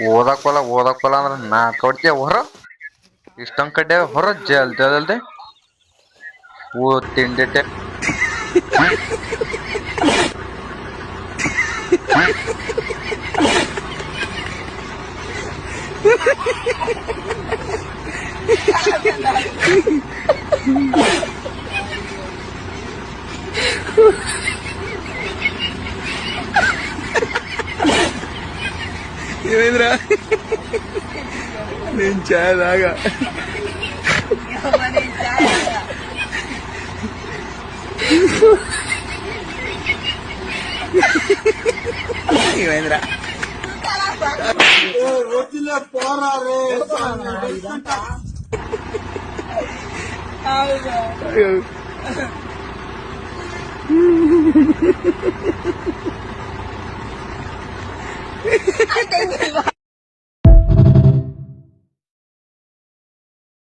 ಓದಕ್ಕೋಲ್ಲ ಅಂದ್ರೆ ನಾ ಕೊಡ್ತೀಯ ಹೊರ ಇಷ್ಟೊಂದ್ ಕಡ್ಡೆ ಹೊರ ಜಲ್ದೆ ಓ ತಿಂಡಿಟ್ಟೆ ఏమైందిరా నేను చాయ్ తాగా ఏమైందిరా వచ్చిన పోరా రే అయ్యో